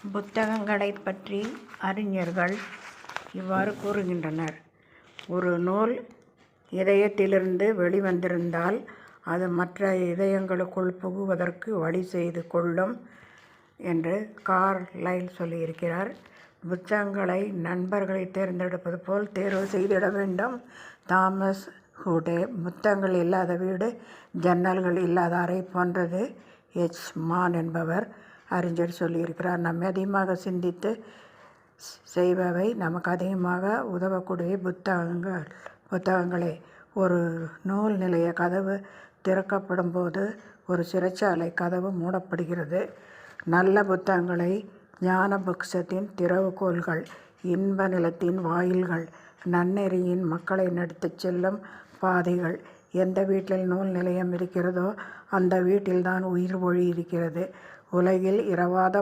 புத்தகங்களைப் பற்றி அறிஞர்கள் இவ்வாறு கூறுகின்றனர். ஒரு நூல் இதயத்திலிருந்து வெளிவந்திருந்தால் அது மற்ற இதயங்களுக்குள் புகுவதற்கு வழி செய்து கொள்ளும் என்று கார்லைல் சொல்லியிருக்கிறார். புத்தகங்களை நண்பர்களை தேர்ந்தெடுப்பது போல் தேர்வு செய்திட வேண்டும். தாமஸ் ஹூடே. புத்தகங்கள் இல்லாத வீடு ஜன்னல்கள் இல்லாத அறை போன்றது. எச். மான் என்பவர் அறிஞர் சொல்லியிருக்கிறார். நம்மை அதிகமாக சிந்தித்து செய்பவை, நமக்கு அதிகமாக உதவக்கூடிய புத்தகங்களே. ஒரு நூல் நிலைய கதவு திறக்கப்படும் போது ஒரு சிறைச்சாலை கதவு மூடப்படுகிறது. நல்ல புத்தகங்களை ஞான பொக்கிஷத்தின் திறவுகோல்கள், இன்ப நிலத்தின் வாயில்கள், நன்னெறியின் மக்களை நடத்திச் செல்லும் பாதைகள். எந்த வீட்டில் நூல் நிலையம் இருக்கிறதோ அந்த வீட்டில்தான் உயிர் ஒளி இருக்கிறது. உலகில் இரவாத